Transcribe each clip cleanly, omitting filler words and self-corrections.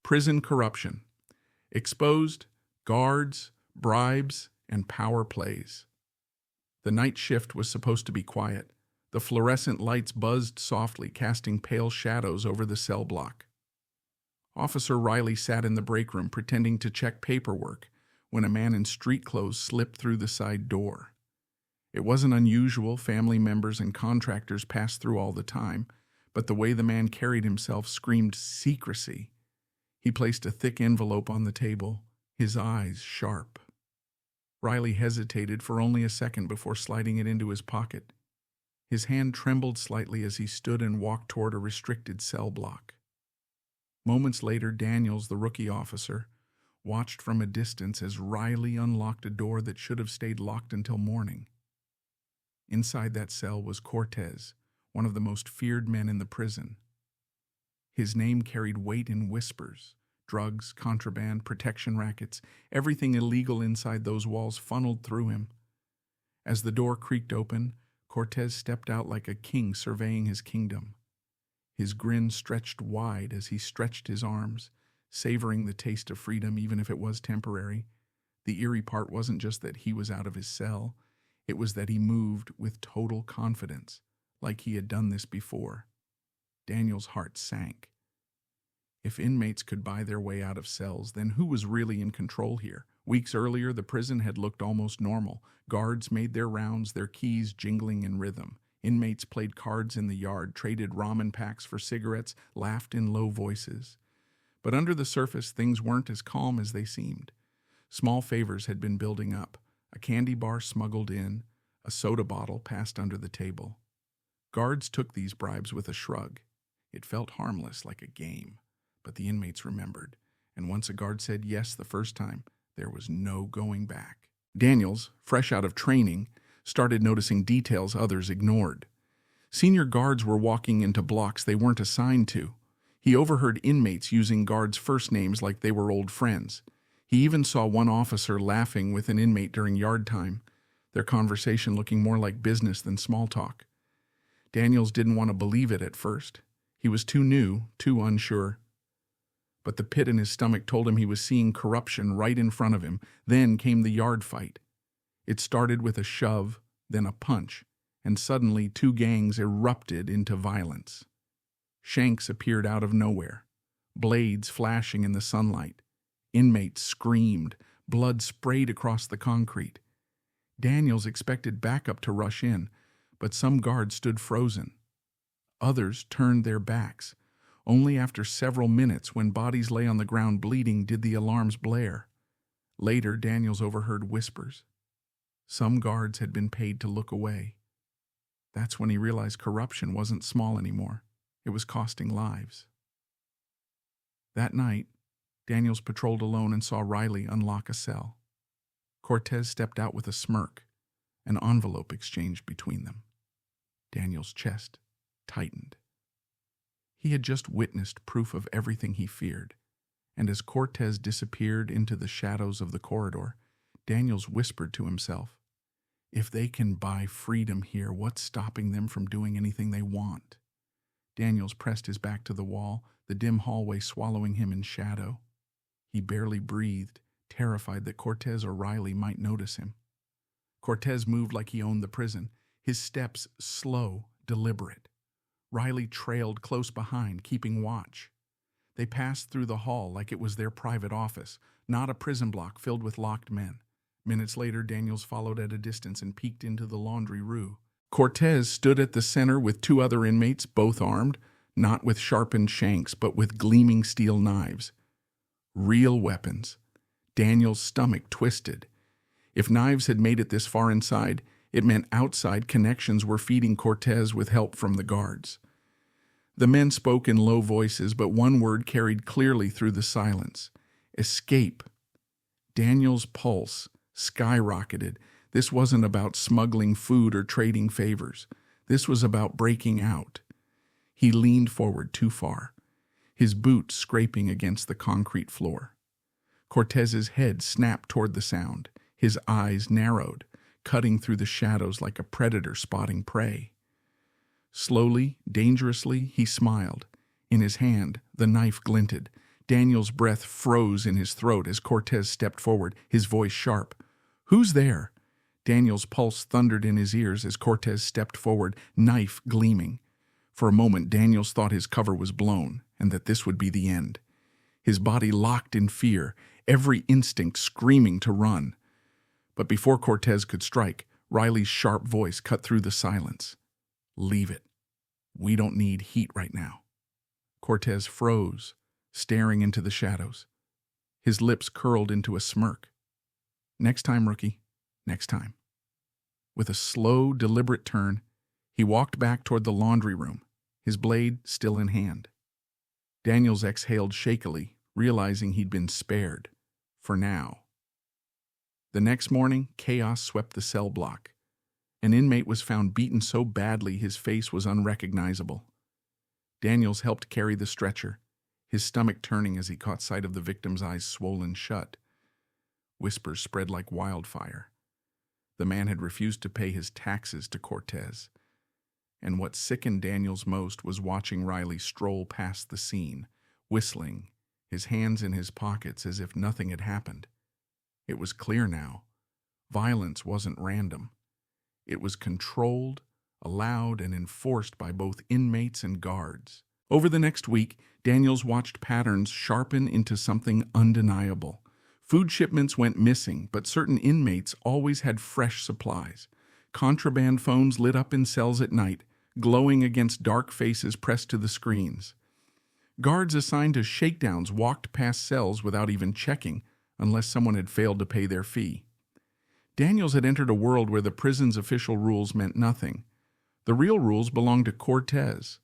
Prison corruption. Exposed, guards, bribes, and power plays. The night shift was supposed to be quiet. The fluorescent lights buzzed softly, casting pale shadows over the cell block. Officer Reilly sat in the break room pretending to check paperwork when a man in street clothes slipped through the side door. It wasn't unusual, family members and contractors passed through all the time, but the way the man carried himself screamed secrecy. He placed a thick envelope on the table, his eyes sharp. Reilly hesitated for only a second before sliding it into his pocket. His hand trembled slightly as he stood and walked toward a restricted cell block. Moments later, Daniels, the rookie officer, watched from a distance as Reilly unlocked a door that should have stayed locked until morning. Inside that cell was Cortez, one of the most feared men in the prison. His name carried weight in whispers. Drugs, contraband, protection rackets, everything illegal inside those walls funneled through him. As the door creaked open, Cortez stepped out like a king surveying his kingdom. His grin stretched wide as he stretched his arms, savoring the taste of freedom even if it was temporary. The eerie part wasn't just that he was out of his cell, it was that he moved with total confidence, like he had done this before. Daniel's heart sank. If inmates could buy their way out of cells, then who was really in control here? Weeks earlier, the prison had looked almost normal. Guards made their rounds, their keys jingling in rhythm. Inmates played cards in the yard, traded ramen packs for cigarettes, laughed in low voices. But under the surface, things weren't as calm as they seemed. Small favors had been building up. A candy bar smuggled in, a soda bottle passed under the table. Guards took these bribes with a shrug. It felt harmless, like a game. But the inmates remembered, and once a guard said yes the first time, there was no going back. Daniels, fresh out of training, started noticing details others ignored. Senior guards were walking into blocks they weren't assigned to. He overheard inmates using guards' first names like they were old friends. He even saw one officer laughing with an inmate during yard time, their conversation looking more like business than small talk. Daniels didn't want to believe it at first. He was too new, too unsure. But the pit in his stomach told him he was seeing corruption right in front of him. Then came the yard fight. It started with a shove, then a punch, and suddenly two gangs erupted into violence. Shanks appeared out of nowhere, blades flashing in the sunlight. Inmates screamed, blood sprayed across the concrete. Daniels expected backup to rush in, but some guards stood frozen. Others turned their backs. Only after several minutes, when bodies lay on the ground bleeding, did the alarms blare. Later, Daniels overheard whispers. Some guards had been paid to look away. That's when he realized corruption wasn't small anymore. It was costing lives. That night, Daniels patrolled alone and saw Reilly unlock a cell. Cortez stepped out with a smirk. An envelope exchanged between them. Daniels' chest tightened. He had just witnessed proof of everything he feared, and as Cortez disappeared into the shadows of the corridor, Daniels whispered to himself, "If they can buy freedom here, what's stopping them from doing anything they want?" Daniels pressed his back to the wall, the dim hallway swallowing him in shadow. He barely breathed, terrified that Cortez or Reilly might notice him. Cortez moved like he owned the prison, his steps slow, deliberate. Reilly trailed close behind, keeping watch. They passed through the hall like it was their private office, not a prison block filled with locked men. Minutes later, Daniels followed at a distance and peeked into the laundry room. Cortez stood at the center with two other inmates, both armed, not with sharpened shanks, but with gleaming steel knives. Real weapons. Daniels' stomach twisted. If knives had made it this far inside, it meant outside connections were feeding Cortez with help from the guards. The men spoke in low voices, but one word carried clearly through the silence. Escape. Daniel's pulse skyrocketed. This wasn't about smuggling food or trading favors. This was about breaking out. He leaned forward too far, his boots scraping against the concrete floor. Cortez's head snapped toward the sound. His eyes narrowed, cutting through the shadows like a predator spotting prey. Slowly, dangerously, he smiled. In his hand, the knife glinted. Daniel's breath froze in his throat as Cortez stepped forward, his voice sharp. "Who's there?" Daniel's pulse thundered in his ears as Cortez stepped forward, knife gleaming. For a moment, Daniels thought his cover was blown, and that this would be the end. His body locked in fear, every instinct screaming to run. But before Cortez could strike, Reilly's sharp voice cut through the silence. "Leave it. We don't need heat right now." Cortez froze, staring into the shadows. His lips curled into a smirk. "Next time, rookie. Next time." With a slow, deliberate turn, he walked back toward the laundry room, his blade still in hand. Daniels exhaled shakily, realizing he'd been spared. For now. The next morning, chaos swept the cell block. An inmate was found beaten so badly his face was unrecognizable. Daniels helped carry the stretcher, his stomach turning as he caught sight of the victim's eyes swollen shut. Whispers spread like wildfire. The man had refused to pay his taxes to Cortez. And what sickened Daniels most was watching Reilly stroll past the scene, whistling, his hands in his pockets as if nothing had happened. It was clear now. Violence wasn't random. It was controlled, allowed, and enforced by both inmates and guards. Over the next week, Daniels watched patterns sharpen into something undeniable. Food shipments went missing, but certain inmates always had fresh supplies. Contraband phones lit up in cells at night, glowing against dark faces pressed to the screens. Guards assigned to shakedowns walked past cells without even checking, unless someone had failed to pay their fee. Daniels had entered a world where the prison's official rules meant nothing. The real rules belonged to Cortez.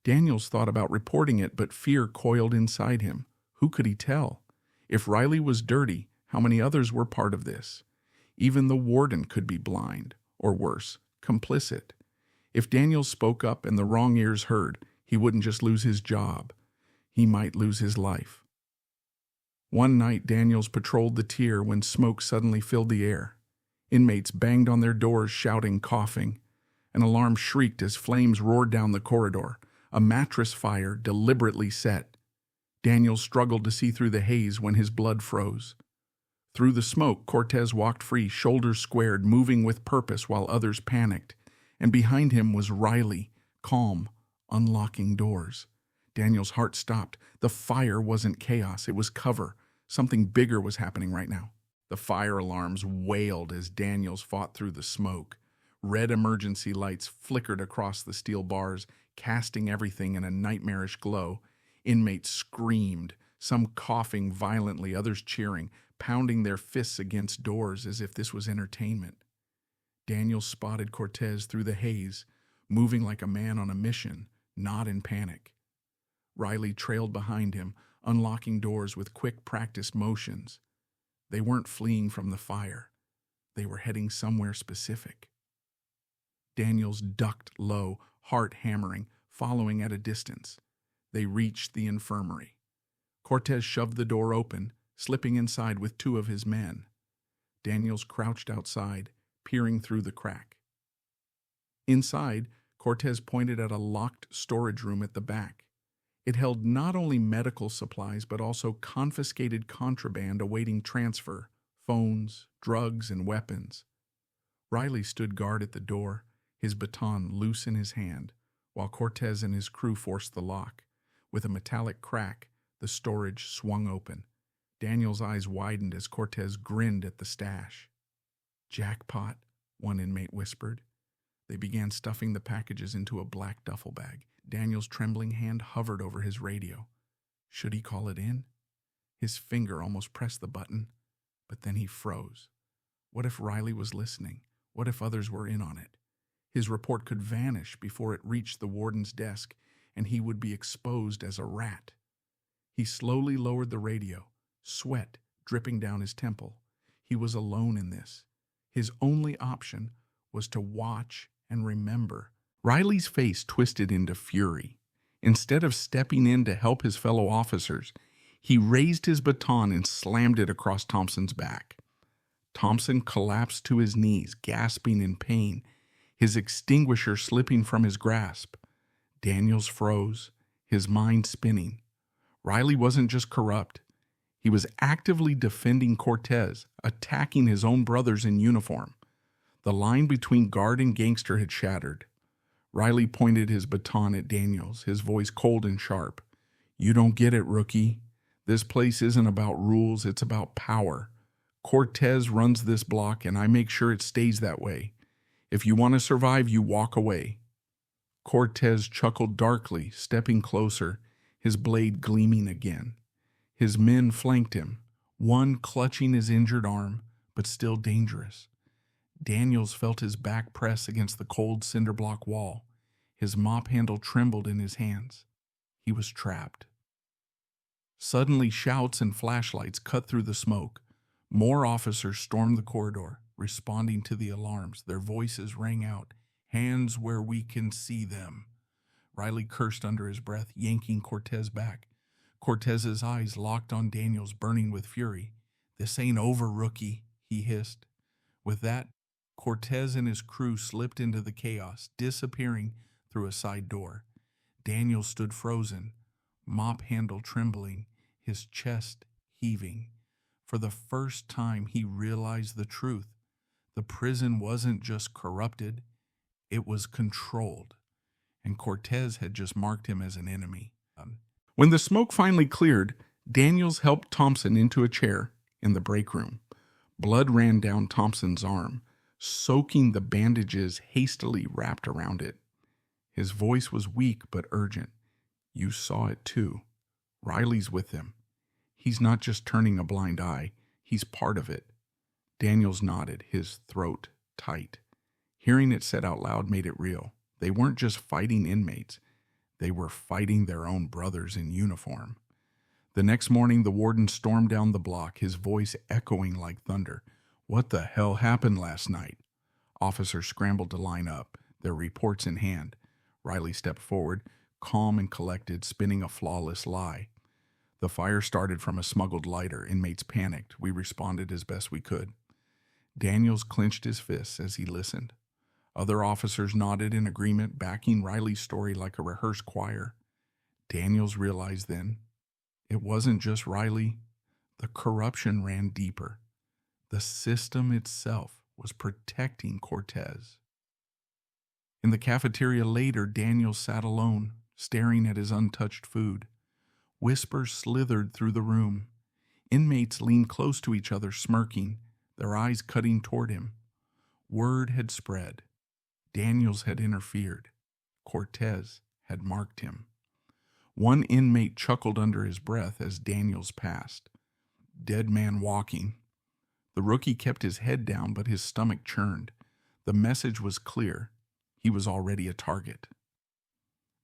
Daniels thought about reporting it, but fear coiled inside him. Who could he tell? If Reilly was dirty, how many others were part of this? Even the warden could be blind, or worse, complicit. If Daniels spoke up and the wrong ears heard, he wouldn't just lose his job. He might lose his life. One night, Daniels patrolled the tier when smoke suddenly filled the air. Inmates banged on their doors, shouting, coughing. An alarm shrieked as flames roared down the corridor. A mattress fire deliberately set. Daniels struggled to see through the haze when his blood froze. Through the smoke, Cortez walked free, shoulders squared, moving with purpose while others panicked. And behind him was Reilly, calm, unlocking doors. Daniel's heart stopped. The fire wasn't chaos, it was cover. Something bigger was happening right now. The fire alarms wailed as Daniels fought through the smoke. Red emergency lights flickered across the steel bars, casting everything in a nightmarish glow. Inmates screamed, some coughing violently, others cheering, pounding their fists against doors as if this was entertainment. Daniels spotted Cortez through the haze, moving like a man on a mission, not in panic. Reilly trailed behind him, unlocking doors with quick, practiced motions. They weren't fleeing from the fire. They were heading somewhere specific. Daniels ducked low, heart hammering, following at a distance. They reached the infirmary. Cortez shoved the door open, slipping inside with two of his men. Daniels crouched outside, peering through the crack. Inside, Cortez pointed at a locked storage room at the back. It held not only medical supplies but also confiscated contraband awaiting transfer, phones, drugs, and weapons. Reilly stood guard at the door, his baton loose in his hand, while Cortez and his crew forced the lock. With a metallic crack, the storage swung open. Daniel's eyes widened as Cortez grinned at the stash. "Jackpot," one inmate whispered. They began stuffing the packages into a black duffel bag. Daniel's trembling hand hovered over his radio. Should he call it in? His finger almost pressed the button, but then he froze. What if Reilly was listening? What if others were in on it? His report could vanish before it reached the warden's desk, and he would be exposed as a rat. He slowly lowered the radio, sweat dripping down his temple. He was alone in this. His only option was to watch and remember. Reilly's face twisted into fury. Instead of stepping in to help his fellow officers, he raised his baton and slammed it across Thompson's back. Thompson collapsed to his knees, gasping in pain, his extinguisher slipping from his grasp. Daniels froze, his mind spinning. Reilly wasn't just corrupt. He was actively defending Cortez, attacking his own brothers in uniform. The line between guard and gangster had shattered. Reilly pointed his baton at Daniels, his voice cold and sharp. "You don't get it, rookie. This place isn't about rules, it's about power. Cortez runs this block, and I make sure it stays that way. If you want to survive, you walk away." Cortez chuckled darkly, stepping closer, his blade gleaming again. His men flanked him, one clutching his injured arm, but still dangerous. Daniels felt his back press against the cold cinder block wall. His mop handle trembled in his hands. He was trapped. Suddenly, shouts and flashlights cut through the smoke. More officers stormed the corridor, responding to the alarms. Their voices rang out, "Hands where we can see them." Reilly cursed under his breath, yanking Cortez back. Cortez's eyes locked on Daniels, burning with fury. "This ain't over, rookie," he hissed. With that, Cortez and his crew slipped into the chaos, disappearing through a side door. Daniels stood frozen, mop handle trembling, his chest heaving. For the first time, he realized the truth. The prison wasn't just corrupted, it was controlled. And Cortez had just marked him as an enemy. When the smoke finally cleared, Daniels helped Thompson into a chair in the break room. Blood ran down Thompson's arm, soaking the bandages hastily wrapped around it. His voice was weak but urgent. "You saw it too. Reilly's with them. He's not just turning a blind eye, he's part of it." Daniels nodded, his throat tight. Hearing it said out loud made it real. They weren't just fighting inmates. They were fighting their own brothers in uniform. The next morning, the warden stormed down the block, his voice echoing like thunder. "What the hell happened last night?" Officers scrambled to line up, their reports in hand. Reilly stepped forward, calm and collected, spinning a flawless lie. "The fire started from a smuggled lighter. Inmates panicked. We responded as best we could." Daniels clenched his fists as he listened. Other officers nodded in agreement, backing Reilly's story like a rehearsed choir. Daniels realized then, it wasn't just Reilly. The corruption ran deeper. The system itself was protecting Cortez. In the cafeteria later, Daniels sat alone, staring at his untouched food. Whispers slithered through the room. Inmates leaned close to each other, smirking, their eyes cutting toward him. Word had spread. Daniels had interfered. Cortez had marked him. One inmate chuckled under his breath as Daniels passed. "Dead man walking." The rookie kept his head down, but his stomach churned. The message was clear. He was already a target.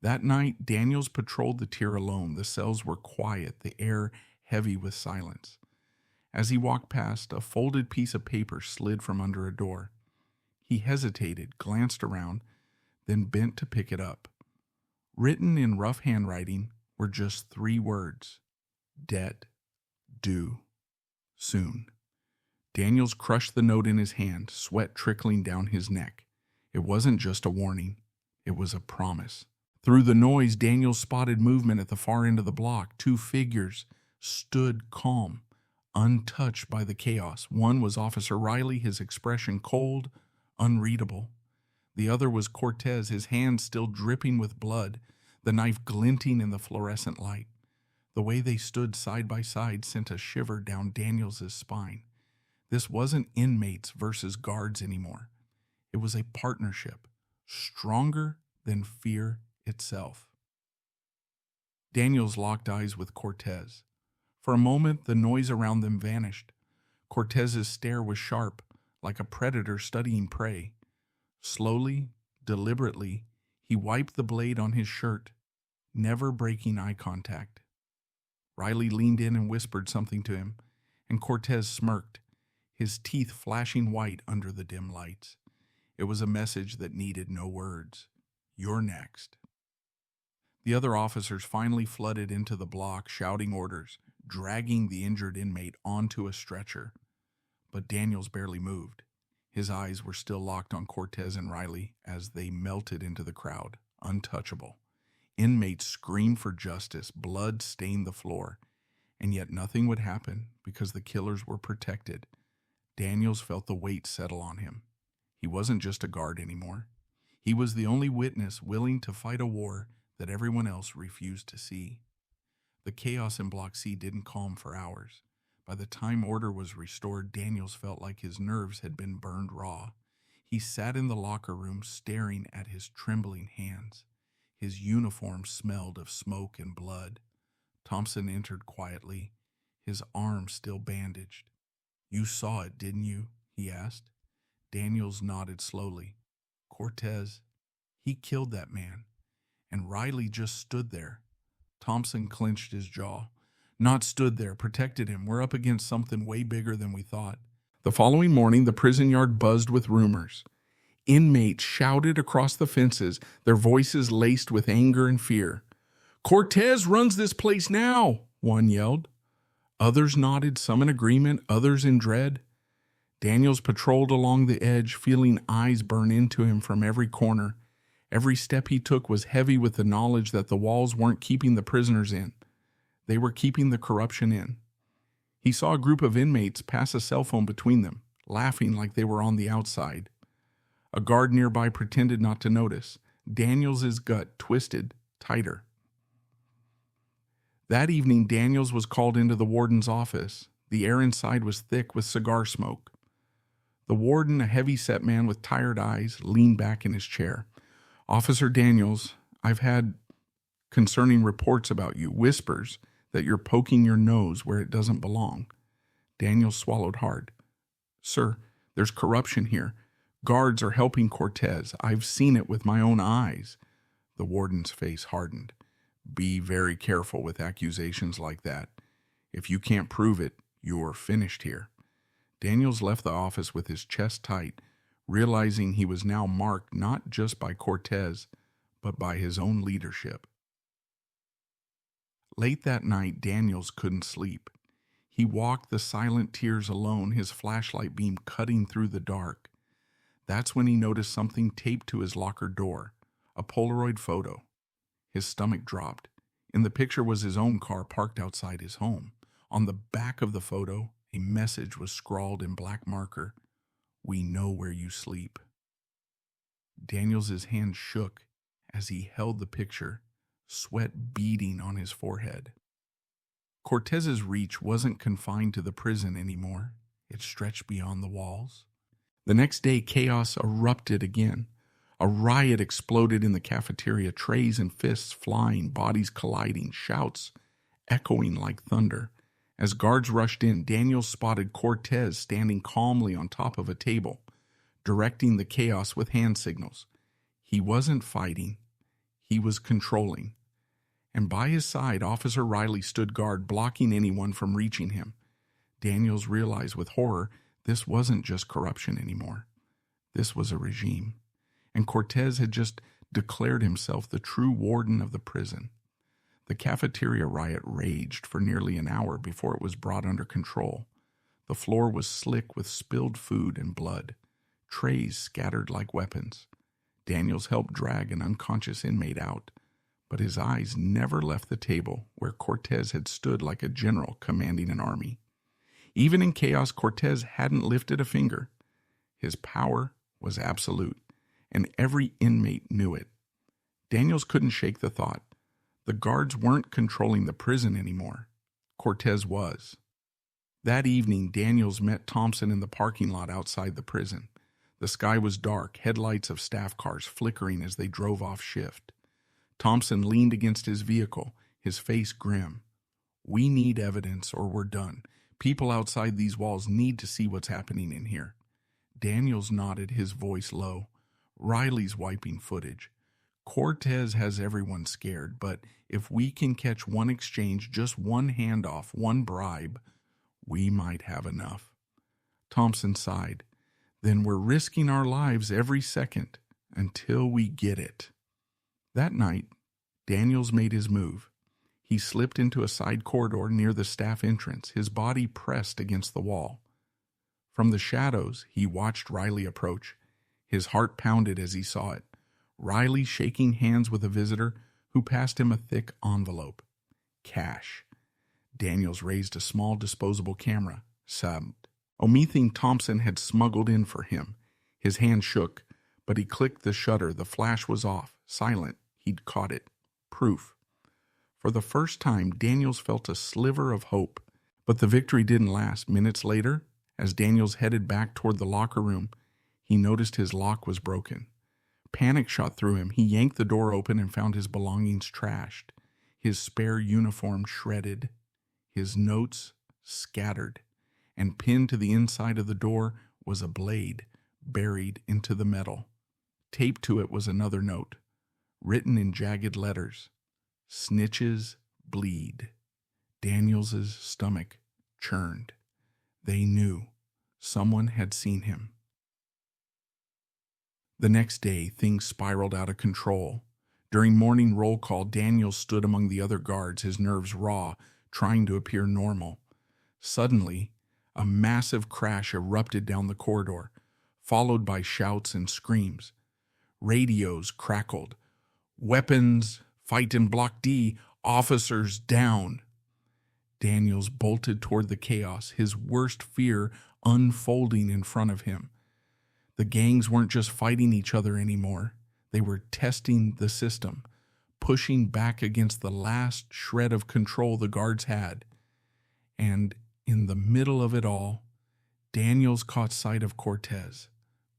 That night, Daniels patrolled the tier alone. The cells were quiet, the air heavy with silence. As he walked past, a folded piece of paper slid from under a door. He hesitated, glanced around, then bent to pick it up. Written in rough handwriting were just 3 words: "Debt due soon." Daniels crushed the note in his hand, sweat trickling down his neck. It wasn't just a warning, it was a promise. Through the noise, Daniels spotted movement at the far end of the block. 2 figures stood calm, untouched by the chaos. One was Officer Reilly, his expression cold, unreadable. The other was Cortez, his hands still dripping with blood, the knife glinting in the fluorescent light. The way they stood side by side sent a shiver down Daniels' spine. This wasn't inmates versus guards anymore. It was a partnership, stronger than fear itself. Daniels locked eyes with Cortez. For a moment, the noise around them vanished. Cortez's stare was sharp, like a predator studying prey. Slowly, deliberately, he wiped the blade on his shirt, never breaking eye contact. Reilly leaned in and whispered something to him, and Cortez smirked, his teeth flashing white under the dim lights. It was a message that needed no words. "You're next." The other officers finally flooded into the block, shouting orders, dragging the injured inmate onto a stretcher. But Daniels barely moved. His eyes were still locked on Cortez and Reilly as they melted into the crowd, untouchable. Inmates screamed for justice, blood stained the floor, and yet nothing would happen because the killers were protected. Daniels felt the weight settle on him. He wasn't just a guard anymore. He was the only witness willing to fight a war that everyone else refused to see. The chaos in Block C didn't calm for hours. By the time order was restored, Daniels felt like his nerves had been burned raw. He sat in the locker room staring at his trembling hands. His uniform smelled of smoke and blood. Thompson entered quietly, his arm still bandaged. "You saw it, didn't you?" he asked. Daniels nodded slowly. "Cortez, he killed that man, and Reilly just stood there." Thompson clenched his jaw. "Not stood there, protected him. We're up against something way bigger than we thought." The following morning, the prison yard buzzed with rumors. Inmates shouted across the fences, their voices laced with anger and fear. "Cortez runs this place now," one yelled. Others nodded, some in agreement, others in dread. Daniels patrolled along the edge, feeling eyes burn into him from every corner. Every step he took was heavy with the knowledge that the walls weren't keeping the prisoners in. They were keeping the corruption in. He saw a group of inmates pass a cell phone between them, laughing like they were on the outside. A guard nearby pretended not to notice. Daniels' gut twisted tighter. That evening, Daniels was called into the warden's office. The air inside was thick with cigar smoke. The warden, a heavy-set man with tired eyes, leaned back in his chair. "Officer Daniels, I've had concerning reports about you, whispers that you're poking your nose where it doesn't belong." Daniels swallowed hard. "Sir, there's corruption here. Guards are helping Cortez. I've seen it with my own eyes." The warden's face hardened. "Be very careful with accusations like that. If you can't prove it, you're finished here." Daniels left the office with his chest tight, realizing he was now marked not just by Cortez, but by his own leadership. Late that night, Daniels couldn't sleep. He walked the silent tiers alone, his flashlight beam cutting through the dark. That's when he noticed something taped to his locker door, a Polaroid photo. His stomach dropped. In the picture was his own car parked outside his home. On the back of the photo, a message was scrawled in black marker. "We know where you sleep." Daniels' hand shook as he held the picture, sweat beading on his forehead. Cortez's reach wasn't confined to the prison anymore. It stretched beyond the walls. The next day, chaos erupted again. A riot exploded in the cafeteria, trays and fists flying, bodies colliding, shouts echoing like thunder. As guards rushed in, Daniels spotted Cortez standing calmly on top of a table, directing the chaos with hand signals. He wasn't fighting. He was controlling. And by his side, Officer Reilly stood guard, blocking anyone from reaching him. Daniels realized with horror this wasn't just corruption anymore. This was a regime. And Cortez had just declared himself the true warden of the prison. The cafeteria riot raged for nearly an hour before it was brought under control. The floor was slick with spilled food and blood, trays scattered like weapons. Daniels helped drag an unconscious inmate out, but his eyes never left the table where Cortez had stood like a general commanding an army. Even in chaos, Cortez hadn't lifted a finger. His power was absolute, and every inmate knew it. Daniels couldn't shake the thought. The guards weren't controlling the prison anymore. Cortez was. That evening, Daniels met Thompson in the parking lot outside the prison. The sky was dark, headlights of staff cars flickering as they drove off shift. Thompson leaned against his vehicle, his face grim. "We need evidence or we're done. People outside these walls need to see what's happening in here." Daniels nodded, his voice low. "Reilly's wiping footage. Cortez has everyone scared, but if we can catch one exchange, just one handoff, one bribe, we might have enough." Thompson sighed. "Then we're risking our lives every second until we get it." That night, Daniels made his move. He slipped into a side corridor near the staff entrance, his body pressed against the wall. From the shadows, he watched Reilly approach. His heart pounded as he saw it. Reilly shaking hands with a visitor who passed him a thick envelope. Cash. Daniels raised a small disposable camera, subbed. Omething Thompson had smuggled in for him. His hand shook, but he clicked the shutter. The flash was off, silent. He'd caught it. Proof. For the first time, Daniels felt a sliver of hope. But the victory didn't last. Minutes later, as Daniels headed back toward the locker room, he noticed his lock was broken. Panic shot through him. He yanked the door open and found his belongings trashed, his spare uniform shredded, his notes scattered, and pinned to the inside of the door was a blade buried into the metal. Taped to it was another note, written in jagged letters. Snitches bleed. Daniels's stomach churned. They knew. Someone had seen him. The next day, things spiraled out of control. During morning roll call, Daniels stood among the other guards, his nerves raw, trying to appear normal. Suddenly, a massive crash erupted down the corridor, followed by shouts and screams. Radios crackled. Weapons, fight in Block D, officers down. Daniels bolted toward the chaos, his worst fear unfolding in front of him. The gangs weren't just fighting each other anymore. They were testing the system, pushing back against the last shred of control the guards had. And in the middle of it all, Daniels caught sight of Cortez,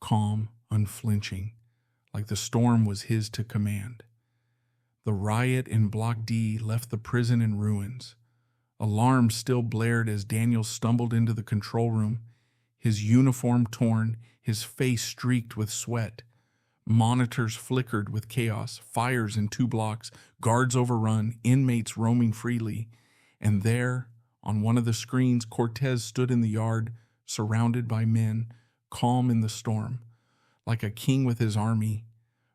calm, unflinching, like the storm was his to command. The riot in Block D left the prison in ruins. Alarms still blared as Daniels stumbled into the control room, his uniform torn, his face streaked with sweat. Monitors flickered with chaos, fires in 2 blocks, guards overrun, inmates roaming freely. And there, on one of the screens, Cortez stood in the yard, surrounded by men, calm in the storm. Like a king with his army,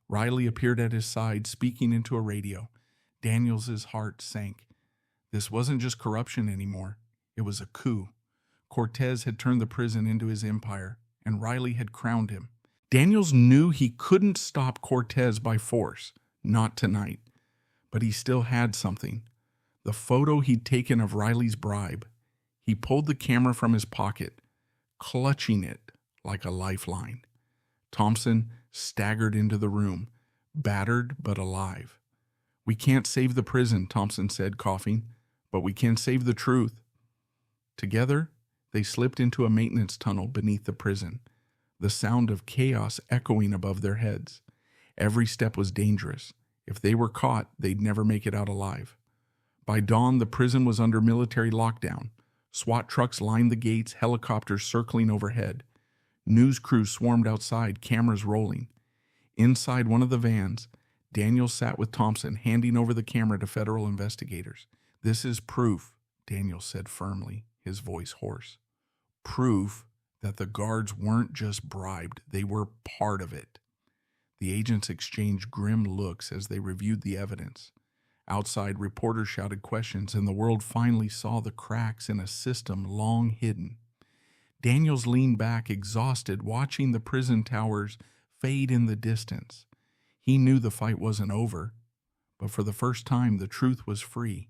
Reilly appeared at his side, speaking into a radio. Daniels's heart sank. This wasn't just corruption anymore. It was a coup. Cortez had turned the prison into his empire, and Reilly had crowned him. Daniels knew he couldn't stop Cortez by force, not tonight. But he still had something. The photo he'd taken of Reilly's bribe. He pulled the camera from his pocket, clutching it like a lifeline. Thompson staggered into the room, battered but alive. "We can't save the prison," Thompson said, coughing, "but we can save the truth." Together, they slipped into a maintenance tunnel beneath the prison, the sound of chaos echoing above their heads. Every step was dangerous. If they were caught, they'd never make it out alive. By dawn, the prison was under military lockdown. SWAT trucks lined the gates, helicopters circling overhead. News crews swarmed outside, cameras rolling. Inside one of the vans, Daniels sat with Thompson, handing over the camera to federal investigators. "This is proof," Daniels said firmly, his voice hoarse. "Proof that the guards weren't just bribed, they were part of it." The agents exchanged grim looks as they reviewed the evidence. Outside, reporters shouted questions, and the world finally saw the cracks in a system long hidden. Daniels leaned back, exhausted, watching the prison towers fade in the distance. He knew the fight wasn't over, but for the first time, the truth was free.